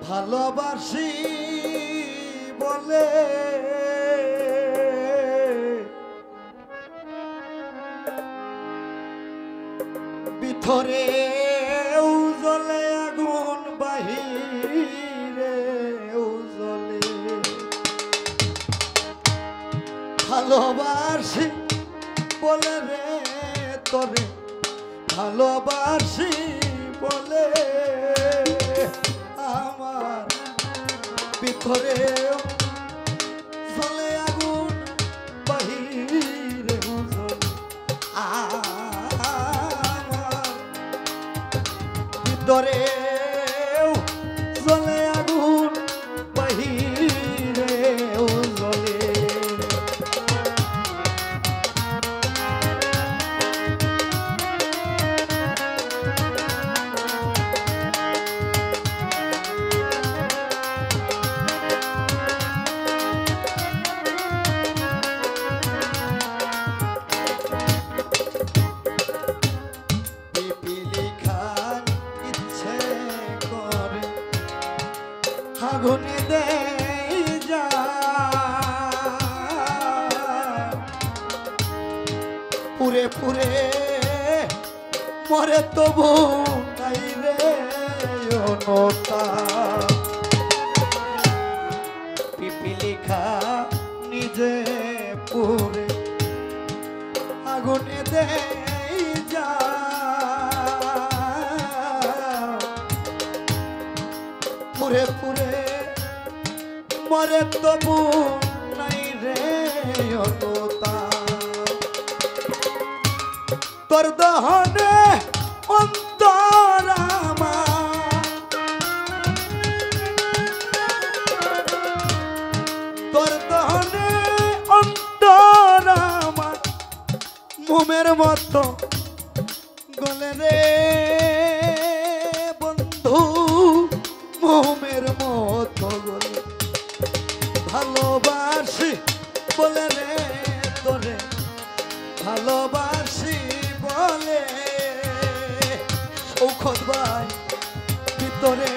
ভালোবাসি বলে ভিতরে জ্বলে আগুন, বাহিরে জ্বলে। ভালোবাসি বলে রে তোরে, ভালোবাসি বলে আমার ভিতরে জ্বলে আগুন, বাহিরে জ্বলে। আমার ভিতরে জ্বলে আগুন, বাহিরে জ্বলে। আগুনে দেই যা পুরে পুরে মরে তবু নাই রে অনতা। পিপিলিখা নিজে পুরে আগুনে দেই যা পুরে পুরে মরে তবু নাই রে অনতা। তোর দহনে অন্তর আমার, তোর দহনে অন্তর আমার মোমের মতো গলে রে বন্ধু, মোমের মতো গলে। ভালোবাসি বলে রে তোরে, ভালোবাসি বলে সৌখত ভাই ভিতরে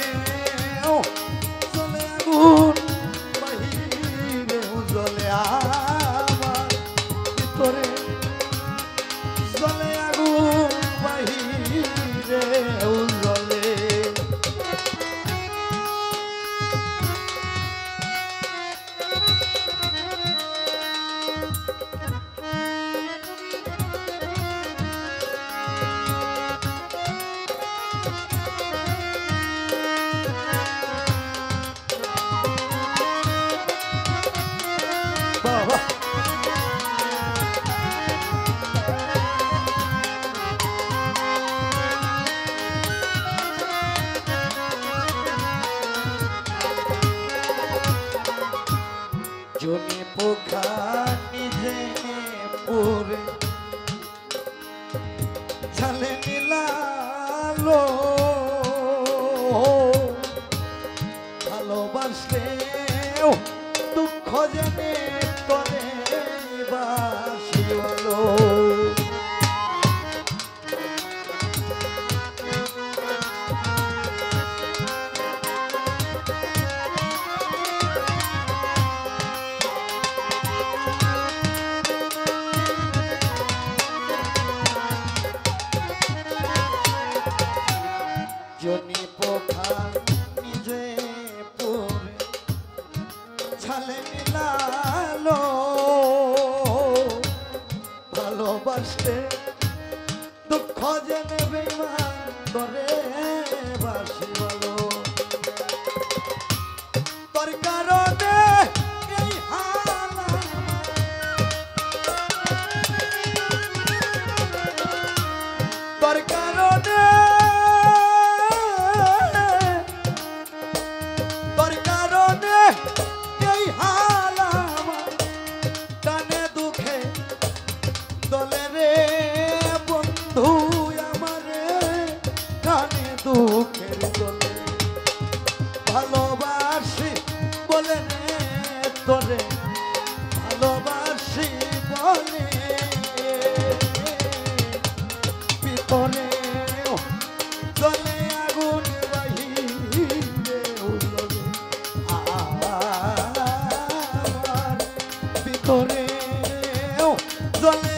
জ্বলে আগুন, বাহিরে জ্বলে। আমার ভিতরে জ্বলে আগুন, বাহিরে জ্বলে। জমি পোখা নিজে পরে ছালে মিলালো, ভালোবাসলে দুঃখ জেনে করে বাসি বলো। জনি পোখা নিজে পরে ছালে মিলালো, ভালোবাসতে দুঃখ জেনে বেঈমান করে বাসি বলো। তোর কারণে এই হাল, তোর কারণে এই হাল আমার, টানে দুঃখে দলে রে বন্ধু আমারে, টানে দুঃখের দলে। ভালোবাসি বলে রে তোরে, ভালোবাসি বলে ভিতরে জ্বলে আগুন, বাহিরে জলে